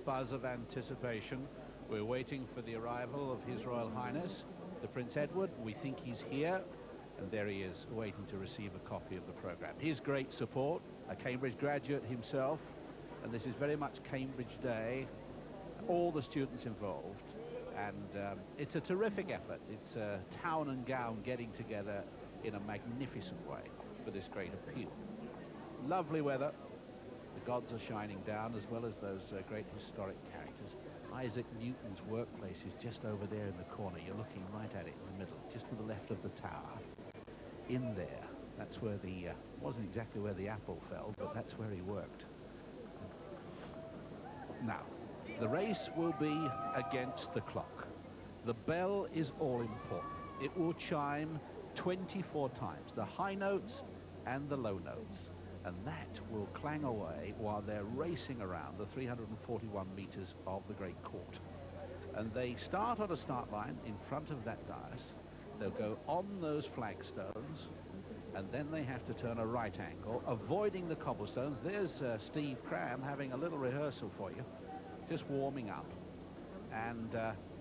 buzz of anticipation. We're waiting for the arrival of His Royal Highness, the Prince Edward. We think he's here, and there he is, waiting to receive a copy of the programme. His great support, a Cambridge graduate himself, and this is very much Cambridge Day, all the students involved, and it's a terrific effort. It's town and gown getting together in a magnificent way for this great appeal. Lovely weather. The gods are shining down, as well as those great historic characters. Isaac Newton's workplace is just over there in the corner. You're looking right at it in the middle, just to the left of the tower. In there, that's where the, wasn't exactly where the apple fell, but that's where he worked. Now, the race will be against the clock. The bell is all important. It will chime 24 times, the high notes and the low notes. And that will clang away while they're racing around the 341 meters of the Great Court. And they start on a start line in front of that dais. They'll go on those flagstones, and then they have to turn a right angle, avoiding the cobblestones. There's Steve Cram having a little rehearsal for you, just warming up. And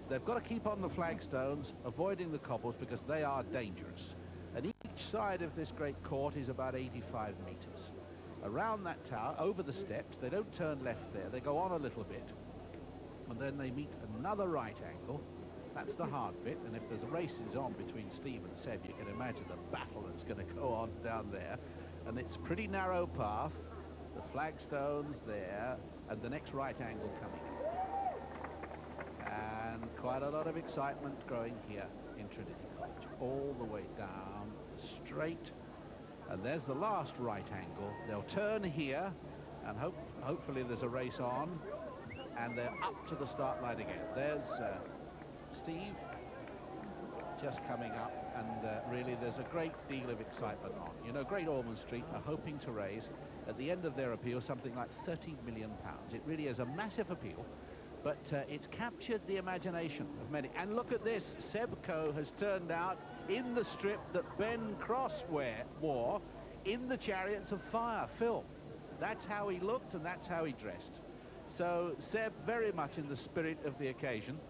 they've got to keep on the flagstones, avoiding the cobbles, because they are dangerous. And each side of this great court is about 85 meters. Around that tower, over the steps, they don't turn left there, they go on a little bit, and then they meet another right angle. That's the hard bit, and if there's a race on between Steve and Seb, you can imagine the battle that's going to go on down there. And it's a pretty narrow path, the flagstones there, and the next right angle coming in. And quite a lot of excitement growing here in Trinity College, all the way down, straight. And there's the last right angle. They'll turn here, and hopefully there's a race on, and they're up to the start line again. There's Steve just coming up, and really there's a great deal of excitement on. You know, Great Ormond Street are hoping to raise, at the end of their appeal, something like £30 million. It really is a massive appeal, but it's captured the imagination of many. And look at this, Seb Coe has turned out in the strip that Ben Cross wore in the Chariots of Fire film. That's how he looked, and that's how he dressed. So Seb very much in the spirit of the occasion.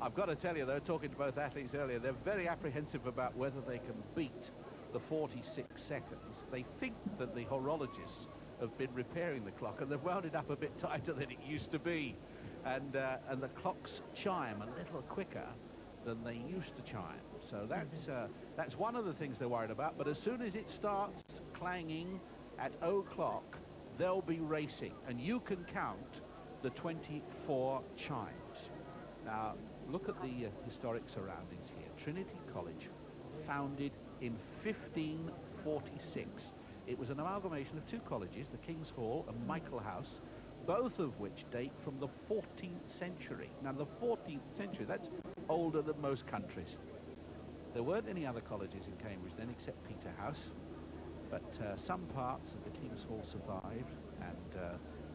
I've got to tell you, though, talking to both athletes earlier, they're very apprehensive about whether they can beat the 46 seconds. They think that the horologists have been repairing the clock, and they've wound it up a bit tighter than it used to be. And the clocks chime a little quicker than they used to chime. So that's one of the things they're worried about. But as soon as it starts clanging at 0 o'clock, they'll be racing, and you can count the 24 chimes. Now, look at the historic surroundings here. Trinity College, founded in 1546. It was an amalgamation of two colleges, the King's Hall and Michael House, both of which date from the 14th century. Now, the 14th century, that's older than most countries. There weren't any other colleges in Cambridge then except Peterhouse, but some parts of the King's Hall survived, and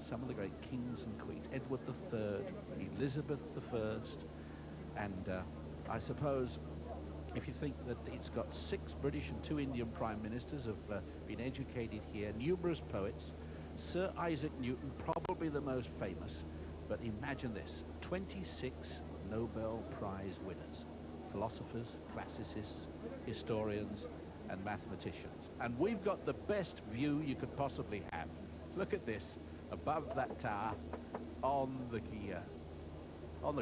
some of the great kings and queens, Edward III, Elizabeth I, and I suppose if you think that it's got 6 British and 2 Indian prime ministers have been educated here, numerous poets, Sir Isaac Newton, probably the most famous, but imagine this, 26 Nobel Prize winners, philosophers, classicists, historians, and mathematicians. And we've got the best view you could possibly have. Look at this, above that tower, on the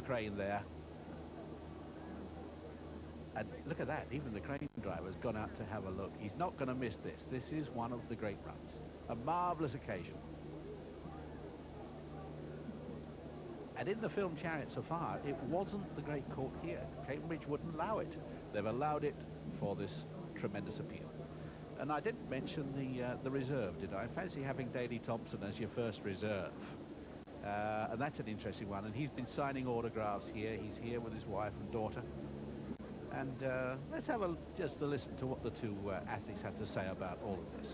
crane there. And look at that, even the crane driver's gone out to have a look. He's not going to miss this. This is one of the great runs. A marvellous occasion. And in the film Chariots of Fire, it wasn't the Great Court here. Cambridge wouldn't allow it. They've allowed it for this tremendous appeal. And I didn't mention the reserve, did I? Fancy having Daley Thompson as your first reserve. And that's an interesting one. And he's been signing autographs here. He's here with his wife and daughter. And let's have just a listen to what the two athletes have to say about all of this.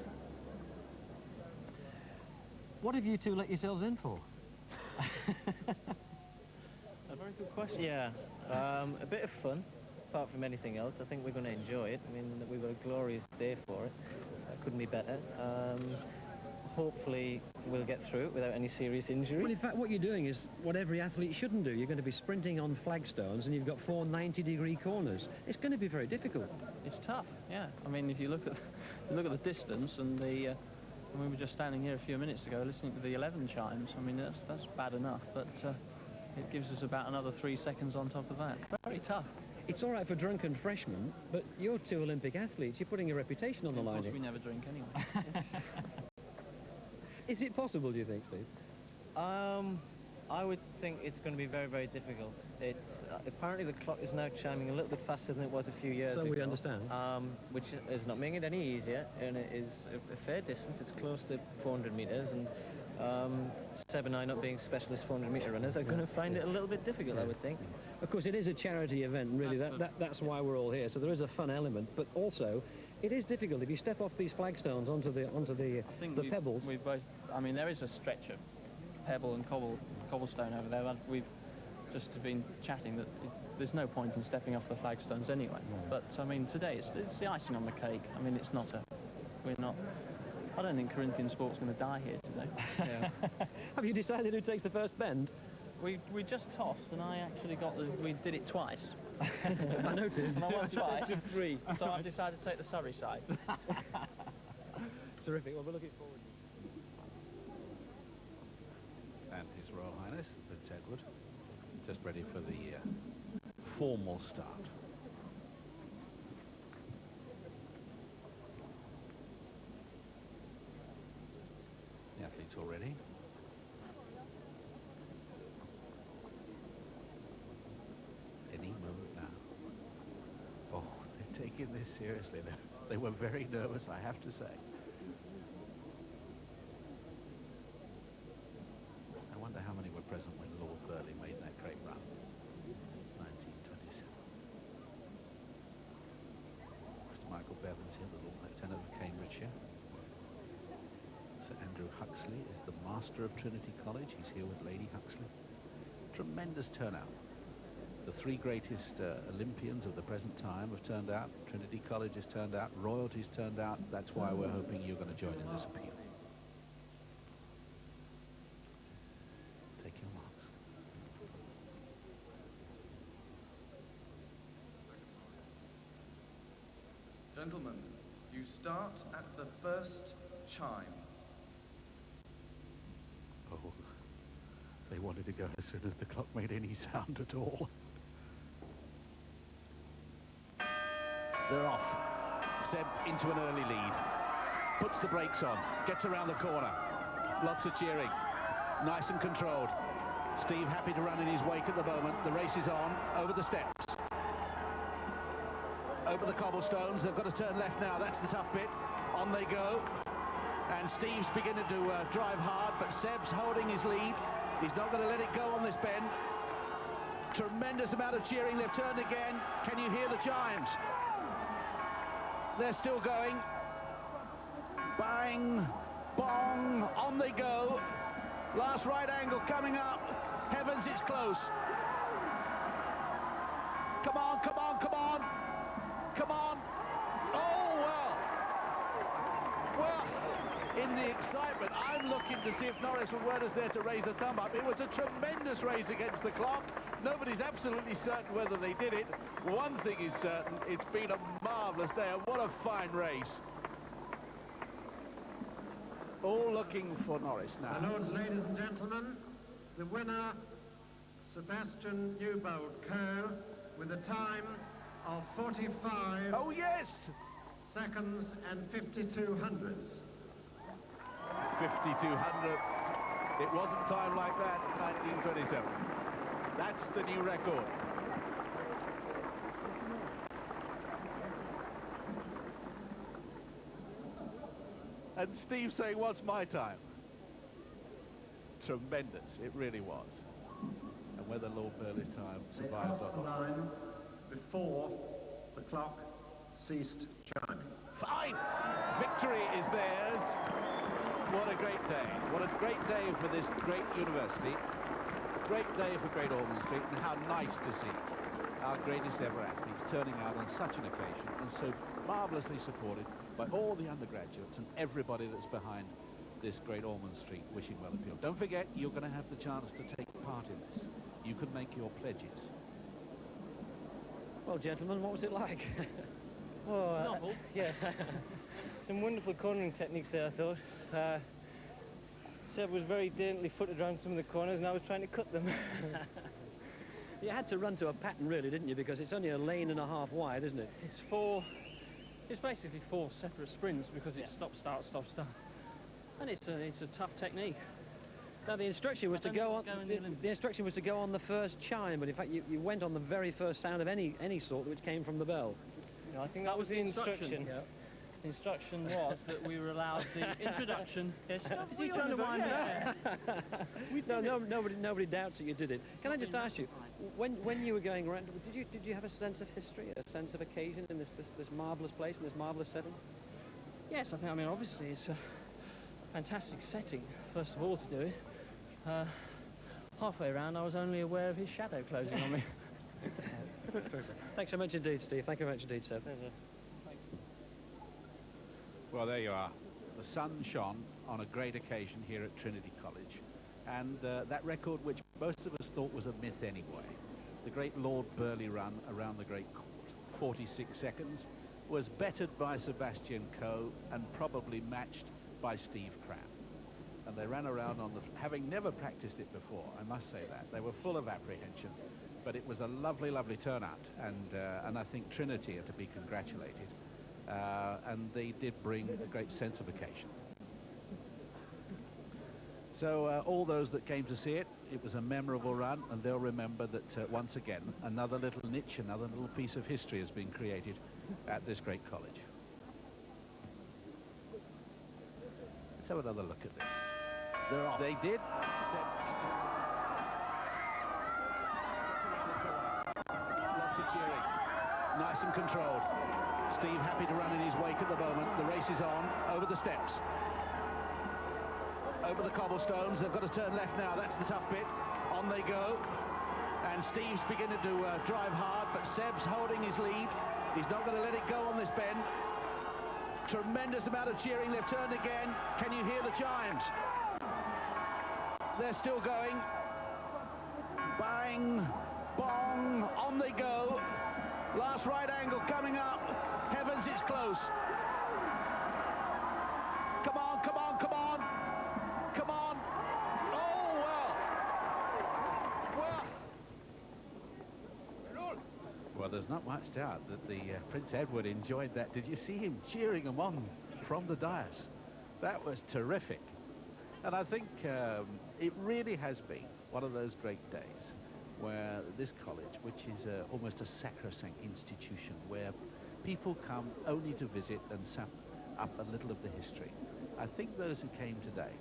What have you two let yourselves in for? A very good question. Yeah, a bit of fun, apart from anything else. I think we're going to enjoy it. I mean, we've got a glorious day for it. Couldn't be better. hopefully we'll get through it without any serious injury. Well, in fact, what you're doing is what every athlete shouldn't do. You're going to be sprinting on flagstones, and you've got 4 90-degree corners. It's going to be very difficult. It's tough, yeah. I mean, if you look at the distance and the... and we were just standing here a few minutes ago listening to the 11 chimes. I mean, that's bad enough, but it gives us about another 3 seconds on top of that. Very tough. It's all right for drunken freshmen, but you're 2 Olympic athletes. You're putting your reputation on the line. Of course, we never drink anyway. Is it possible, do you think, Steve? I would think it's going to be very, very difficult. It's apparently the clock is now chiming a little bit faster than it was a few years ago. So we understand. Which is not making it any easier, and it is a fair distance. It's close to 400 metres, and Seb and I, not being specialist 400-metre runners, are going to find it a little bit difficult, I would think. Of course, it is a charity event, really. That's why we're all here. So there is a fun element, but also it is difficult if you step off these flagstones onto the pebbles. We've both. I mean, there is a stretch of pebble and cobblestone over there. We've just been chatting that there's no point in stepping off the flagstones anyway. No. But I mean, today it's the icing on the cake. I mean, it's not a. We're not. I don't think Corinthian sport's going to die here today. Yeah. Have you decided who takes the first bend? We just tossed, and I actually we did it twice. I noticed. I won twice. 3. So I've decided to take the Surrey side. Terrific. Well, we're looking forward. And His Royal Highness, Prince Edward, just ready for the formal start. The athletes all ready. Any moment now. Oh, they're taking this seriously. They were very nervous, I have to say. I wonder how many were present when Lord Burleigh made that great run. 1927. Mr. Michael Bevan's here, the Lord Lieutenant of Cambridgeshire. Sir Andrew Huxley is the Master of Trinity College. He's here with Lady Huxley. Tremendous turnout. The 3 greatest Olympians of the present time have turned out. Trinity College has turned out. Royalty's turned out. That's why we're hoping you're going to join in this appeal. Take your marks. Gentlemen, you start at the first chime. Oh, they wanted to go as soon as the clock made any sound at all. They're off. Seb into an early lead. Puts the brakes on. Gets around the corner. Lots of cheering. Nice and controlled. Steve happy to run in his wake at the moment. The race is on. Over the steps. Over the cobblestones. They've got to turn left now. That's the tough bit. On they go. And Steve's beginning to drive hard, but Seb's holding his lead. He's not going to let it go on this bend. Tremendous amount of cheering. They've turned again. Can you hear the chimes? They're still going. Bang, bong, on they go. Last right angle coming up. Heavens, it's close. Come on, come on, come on. Come on. Oh, well, in the excitement, I'm looking to see if Norris weren't there to raise the thumb up. It was a tremendous race against the clock. Nobody's absolutely certain whether they did it. One thing is certain, it's been a marvellous day, and what a fine race. All looking for Norris now. My lords, ladies and gentlemen, the winner, Sebastian Newbold Coe, with a time of 45 Oh, yes! seconds and 52 hundredths. 52 hundredths. It wasn't time like that in 1927. That's the new record. And Steve saying, what's my time? Tremendous, it really was. And whether Lord Burleigh's time survives or The not. line before the clock ceased chiming. Fine! Victory is theirs. What a great day. What a great day for this great university. Great day for Great Ormond Street, and how nice to see our greatest ever athletes turning out on such an occasion and so marvellously supported by all the undergraduates and everybody that's behind this great Ormand Street Wishing Well appeal. Don't forget, you're going to have the chance to take part in this. You can make your pledges. Well, gentlemen, what was it like? Oh, Novel. yeah. Some wonderful cornering techniques there, I thought. Seb was very daintily footed around some of the corners, and I was trying to cut them. You had to run to a pattern, really, didn't you? Because it's only a lane and a half wide, isn't it? It's basically 4 separate sprints because it's stop, start, stop, start. And it's a tough technique. Now, the instruction was to go on. The instruction was to go on the first chime, but in fact, you went on the very first sound of any sort which came from the bell. No, I think that was the instruction. Yeah. The instruction was that we were allowed the introduction. Yes, is he trying to wind me up? No, nobody doubts that you did it. Can I just ask you, when you were going around, did you have a sense of history, a sense of occasion in this marvellous place, in this marvellous setting? Yes, I mean, obviously it's a fantastic setting, first of all, to do it. Halfway around, I was only aware of his shadow closing on me. Thanks so much indeed, Steve. Thank you very much indeed, Seb. Well, there you are. The sun shone on a great occasion here at Trinity College. And that record, which most of us thought was a myth anyway, the great Lord Burleigh run around the Great Court, 46 seconds, was bettered by Seb Coe and probably matched by Steve Cram. And they ran around on having never practiced it before, I must say that. They were full of apprehension, but it was a lovely, lovely turnout. And I think Trinity are to be congratulated. And they did bring a great sense of occasion. So all those that came to see it, it was a memorable run, and they'll remember that once again, another little niche, another little piece of history has been created at this great college. Let's have another look at this. They're off. They did. Lots of cheering. Nice and controlled. Steve happy to run in his wake at the moment. The race is on. Over the steps. Over the cobblestones. They've got to turn left now. That's the tough bit. On they go. And Steve's beginning to drive hard, but Seb's holding his lead. He's not going to let it go on this bend. Tremendous amount of cheering. They've turned again. Can you hear the chimes? They're still going. Bang, bong, on they go. Last right angle coming up. Heavens, it's close. Come on, come on, come on. Come on. Oh, well. Well, there's not much doubt that the Prince Edward enjoyed that. Did you see him cheering them on from the dais? That was terrific. And I think it really has been one of those great days where this college, which is almost a sacrosanct institution, where people come only to visit and sap up a little of the history. I think those who came today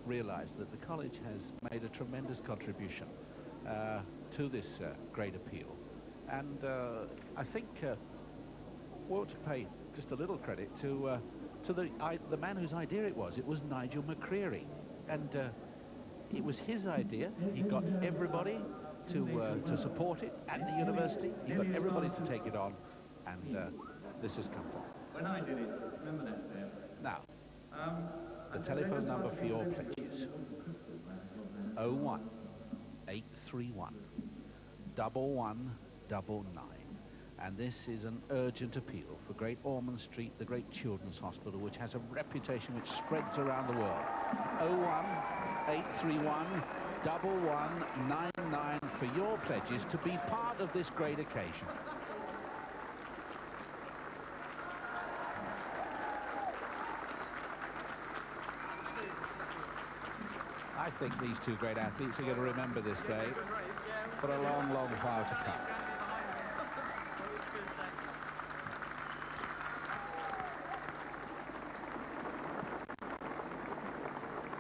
realized that the college has made a tremendous contribution to this great appeal. And I think we ought to pay just a little credit to the man whose idea it was. It was Nigel McCreary. And it was his idea. He got everybody to support it at the university. He got everybody to take it on. And this has come from. When I did it, remember that, Sam? Now, the telephone number for your pledges. 01831 1199. And this is an urgent appeal for Great Ormond Street, the great children's hospital, which has a reputation which spreads around the world. 01831 1199 for your pledges to be part of this great occasion. I think these two great athletes are going to remember this day for a long, long while to come.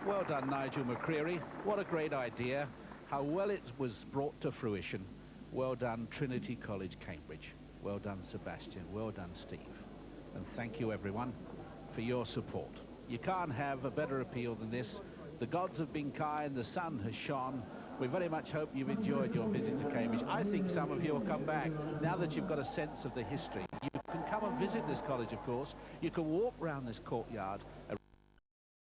Well done, Nigel McCreary. What a great idea. How well it was brought to fruition. Well done, Trinity College, Cambridge. Well done, Sebastian. Well done, Steve. And thank you, everyone, for your support. You can't have a better appeal than this. The gods have been kind. The sun has shone. We very much hope you've enjoyed your visit to Cambridge. I think some of you will come back now that you've got a sense of the history. You can come and visit this college, of course. You can walk around this courtyard